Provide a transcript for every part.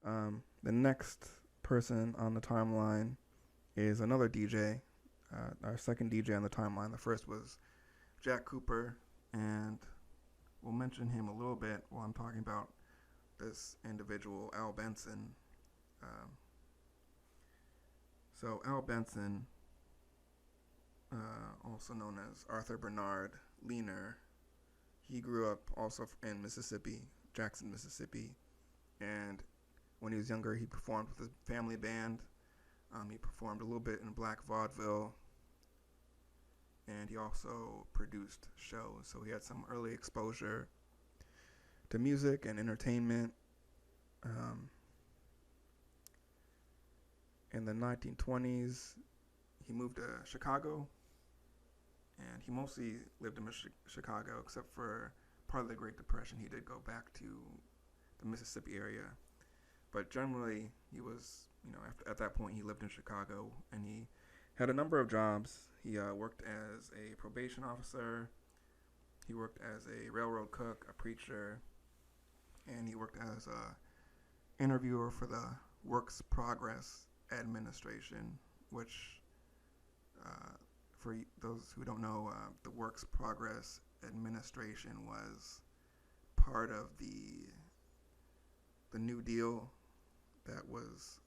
The next person on the timeline is another DJ, our second DJ on the timeline. The first was Jack Cooper, and we'll mention him a little bit while I'm talking about this individual, Al Benson. Um, so Al Benson, also known as Arthur Bernard Leaner, he grew up also in Mississippi, Jackson, Mississippi, and when he was younger, he performed with his family band. He performed a little bit in black vaudeville, and he also produced shows. So he had some early exposure to music and entertainment. Um, in the 1920s, he moved to Chicago, and he mostly lived in Chicago, except for part of the Great Depression. He did go back to the Mississippi area, but generally he was, at that point he lived in Chicago, and he had a number of jobs. He worked as a probation officer, he worked as a railroad cook, a preacher, and he worked as a interviewer for the Works Progress Administration, which, for those who don't know, the Works Progress Administration was part of the New Deal that was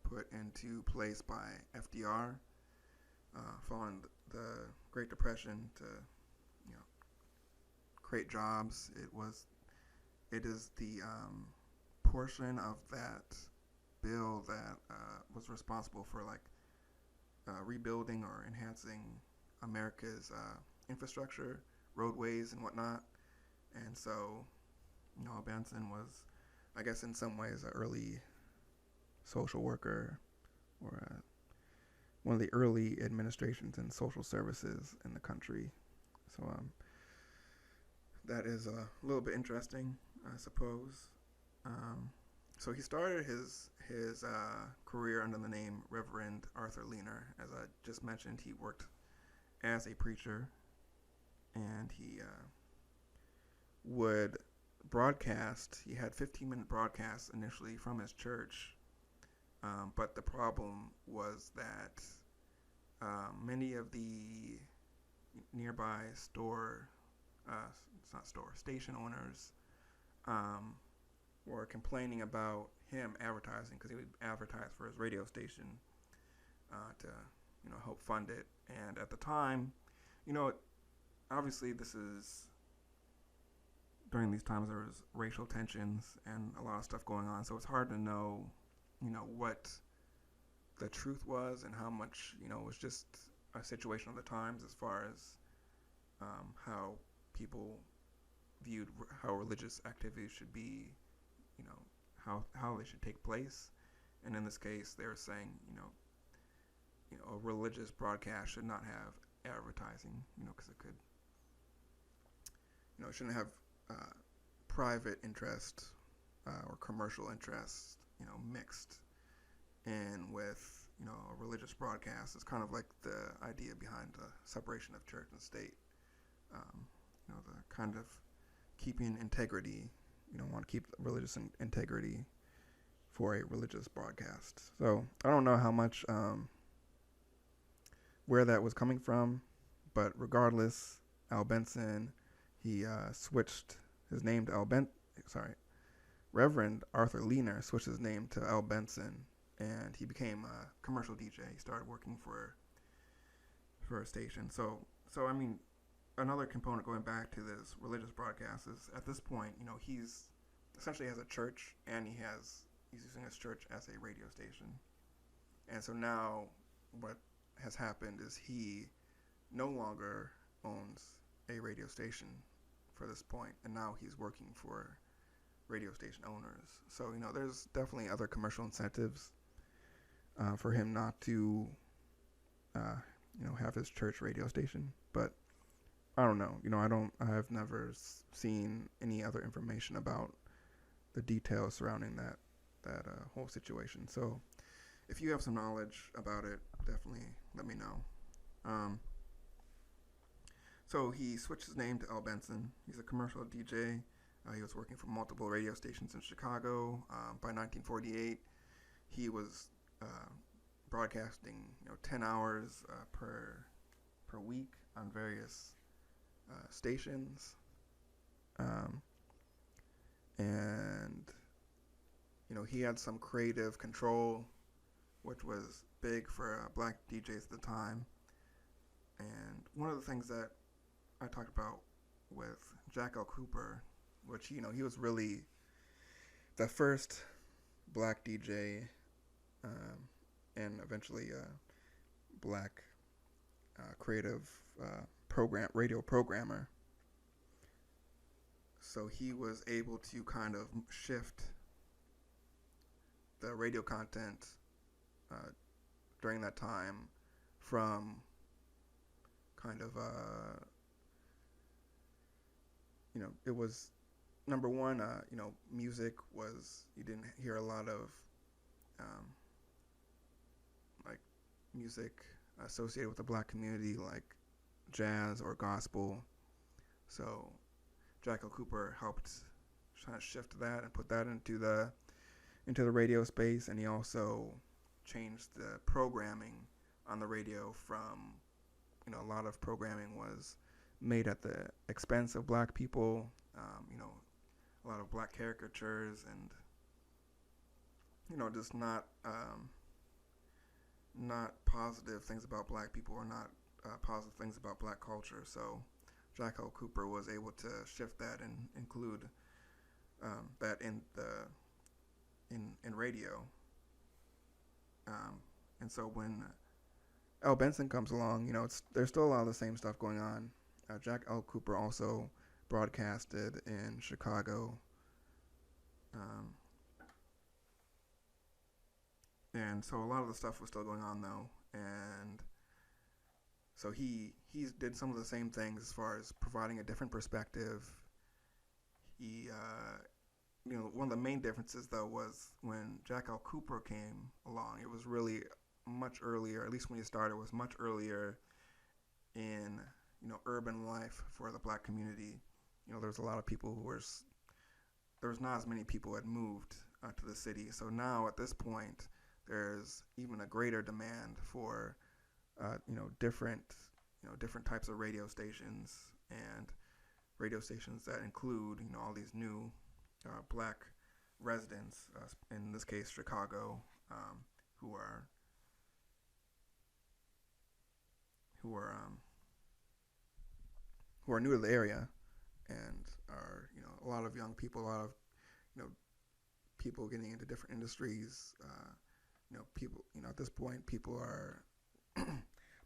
put into place by FDR following the Great Depression to, create jobs. It is the portion of that bill that was responsible for rebuilding or enhancing America's infrastructure, roadways and whatnot. And so, Benson was, I guess, in some ways, an early social worker, or one of the early administrations in social services in the country. So that is a little bit interesting, I suppose. So he started his career under the name Reverend Arthur Leaner. As I just mentioned, he worked as a preacher, and he would broadcast. He had 15-minute broadcasts initially from his church, but the problem was that many of the nearby station owners were complaining about him advertising, because he would advertise for his radio station to help fund it. And at the time, obviously this is during these times there was racial tensions and a lot of stuff going on, so it's hard to know what the truth was and how much was just a situation of the times, as far as how people viewed how religious activities should be, how they should take place. And in this case, they were saying, a religious broadcast should not have advertising, because it could, it shouldn't have private interest or commercial interest, mixed in with, a religious broadcast. It's kind of like the idea behind the separation of church and state, the kind of keeping integrity. Want to keep religious integrity for a religious broadcast. So I don't know how much where that was coming from, but regardless, Al Benson, he switched his name to Reverend Arthur Leaner switched his name to Al Benson, and he became a commercial DJ. He started working for a station. So I mean, another component going back to this religious broadcast is, at this point, he's essentially has a church, and he's using his church as a radio station. And so now what has happened is he no longer owns a radio station for this point, and now he's working for radio station owners. So, there's definitely other commercial incentives for him not to, have his church radio station. But I don't know. I have never seen any other information about the details surrounding that whole situation. So if you have some knowledge about it, definitely let me know. So he switched his name to Al Benson. He's a commercial DJ. He was working for multiple radio stations in Chicago. By 1948, he was broadcasting 10 hours per week on various stations, um, and he had some creative control, which was big for black DJs at the time. And one of the things that I talked about with Jack L. Cooper, which he was really the first black DJ, and eventually black creative radio programmer. So he was able to kind of shift the radio content uh, during that time from kind of it was number one, music was, you didn't hear a lot of um, like music associated with the black community, like jazz or gospel. So Jack L. Cooper helped try to shift that and put that into the radio space, and he also changed the programming on the radio from, a lot of programming was made at the expense of black people, a lot of black caricatures and, just not positive things about black people, or not positive things about black culture. So Jack L. Cooper was able to shift that and include that in radio. And so when L. Benson comes along, there's still a lot of the same stuff going on. Jack L. Cooper also broadcasted in Chicago, and so a lot of the stuff was still going on though, and so he did some of the same things as far as providing a different perspective. He one of the main differences though was when Jack L. Cooper came along. It was really much earlier, at least when he started, was much earlier in urban life for the black community. There was a lot of people there was not as many people who had moved to the city. So now at this point, there's even a greater demand for different types of radio stations, and radio stations that include all these new black residents, in this case Chicago, who are new to the area, and are a lot of young people, a lot of people getting into different industries. People at this point, people are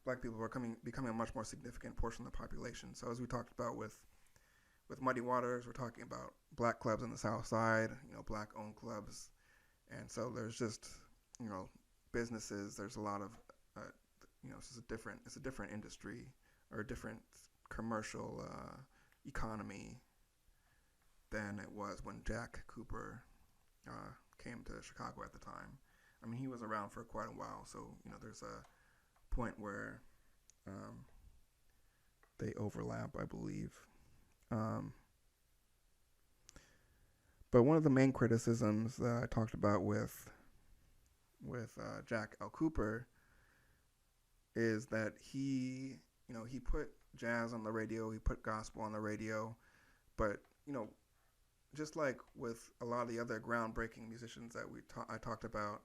black people are becoming a much more significant portion of the population. So as we talked about with Muddy Waters, we're talking about black clubs on the South Side, black-owned clubs, and so there's just businesses. There's a lot of it's a different industry, or a different commercial economy than it was when Jack Cooper came to Chicago at the time. I mean, he was around for quite a while, so there's a point where they overlap, I believe. But one of the main criticisms that I talked about with Jack L. Cooper is that he put jazz on the radio, he put gospel on the radio, but just like with a lot of the other groundbreaking musicians that I talked about,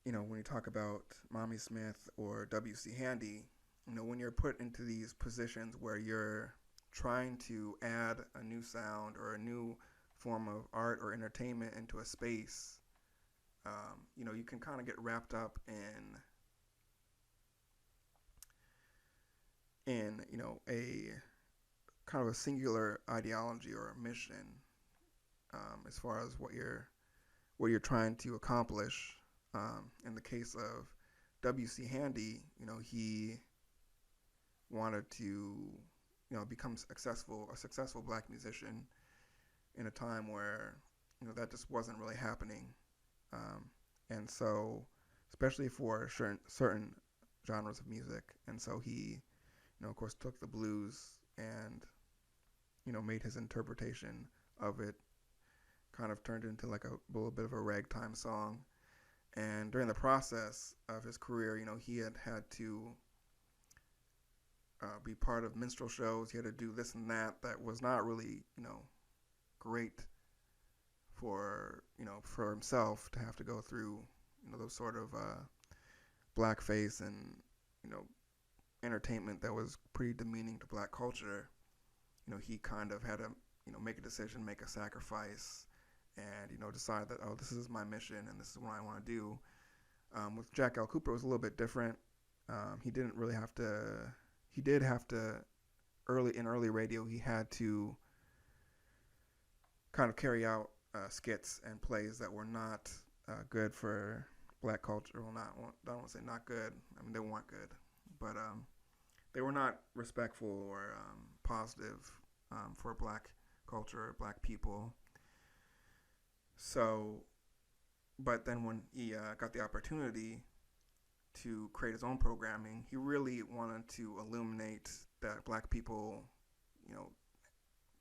when you talk about Mommy Smith or W.C. Handy, when you're put into these positions where you're trying to add a new sound or a new form of art or entertainment into a space, you can kind of get wrapped up in a kind of a singular ideology or a mission, as far as what you're trying to accomplish. In the case of W.C. Handy, he wanted to become a successful black musician in a time where that just wasn't really happening, and so especially for certain genres of music. And so he of course took the blues and made his interpretation of it kind of turned into like a little bit of a ragtime song. And during the process of his career, he had to be part of minstrel shows. He had to do this and that. That was not really, great for himself to have to go through, those sort of blackface and, you know, entertainment that was pretty demeaning to black culture. He kind of had to, make a decision, make a sacrifice, and, decide that, oh, this is my mission and this is what I want to do. With Jack L. Cooper, it was a little bit different. He didn't really have to, he did have to, early radio, he had to kind of carry out skits and plays that were not good for black culture. Well, not, I don't want to say not good. I mean, they weren't good, but they were not respectful or positive for black culture, black people. So, but then when he got the opportunity to create his own programming, he really wanted to illuminate that black people,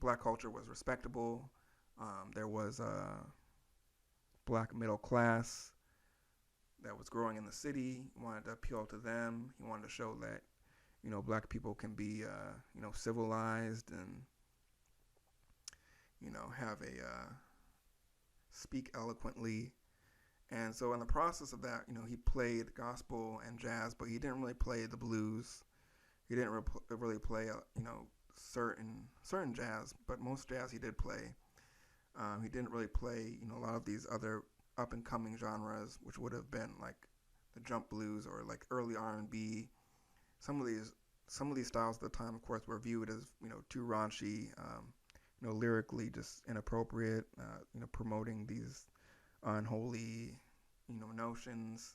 black culture was respectable. There was a black middle class that was growing in the city. He wanted to appeal to them. He wanted to show that, black people can be, civilized and, have a, speak eloquently. And so in the process of that, he played gospel and jazz, but he didn't really play the blues. He didn't really play, certain jazz, but most jazz he did play. He didn't really play, a lot of these other up-and-coming genres, which would have been like the jump blues or like early R&B. Some of these styles at the time, of course, were viewed as, too raunchy, lyrically just inappropriate, promoting these unholy, notions,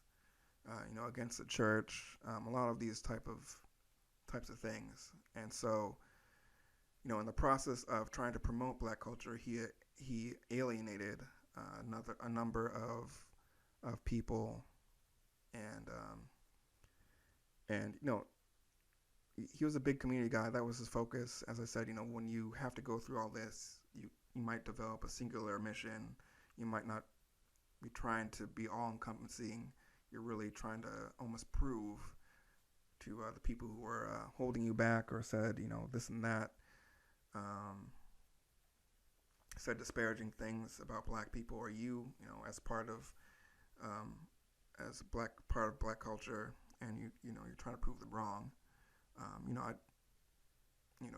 against the church, a lot of these types of things. And so, in the process of trying to promote black culture, he alienated a number of people, and he was a big community guy. That was his focus. As I said, when you have to go through all this, you might develop a singular mission. You might not be trying to be all-encompassing. You're really trying to almost prove to the people who were holding you back or said, this and that, said disparaging things about black people or you, as part of black culture, and you're trying to prove them wrong.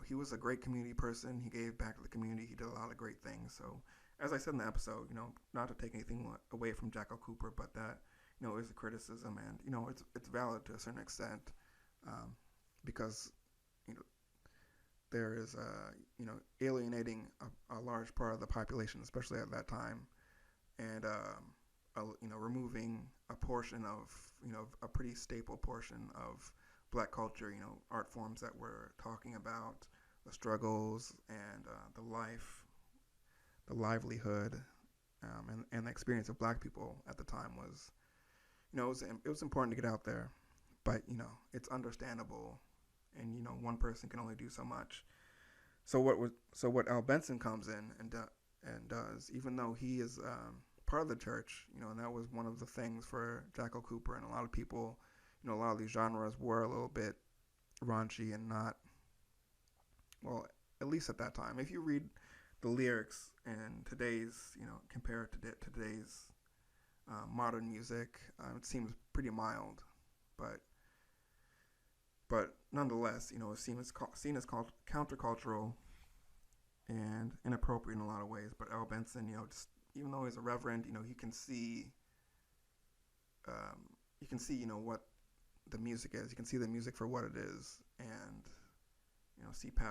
He was a great community person. He gave back to the community. He did a lot of great things. So, as I said in the episode, not to take anything away from Jack L. Cooper, but that, is a criticism, and, it's valid to a certain extent, because, there is, alienating a large part of the population, especially at that time, and, removing a portion of, a pretty staple portion of black culture, art forms that we're talking about, the struggles and the livelihood, and the experience of black people at the time was, it was important to get out there, but, it's understandable, and, one person can only do so much. So what Al Benson comes in and does, even though he is part of the church, and that was one of the things for Jack L. Cooper and a lot of people, a lot of these genres were a little bit raunchy and not, well, at least at that time. If you read the lyrics in today's, compare it to today's modern music, it seems pretty mild, but nonetheless, it's seen as countercultural and inappropriate in a lot of ways. But Al Benson, just even though he's a reverend, he can see, what the music is. You can see the music for what it is, and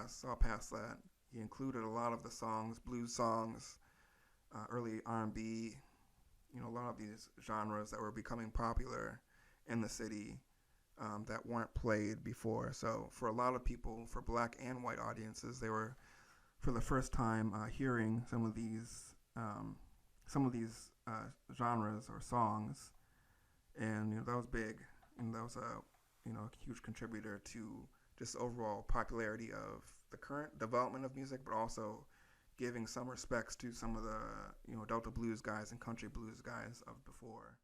saw past that. He included a lot of the songs, blues songs, early R&B, a lot of these genres that were becoming popular in the city, that weren't played before. So for a lot of people, for black and white audiences, they were for the first time hearing some of these genres or songs, and that was big, and that was a huge contributor to just overall popularity of the current development of music, but also giving some respects to some of the Delta blues guys and country blues guys of before.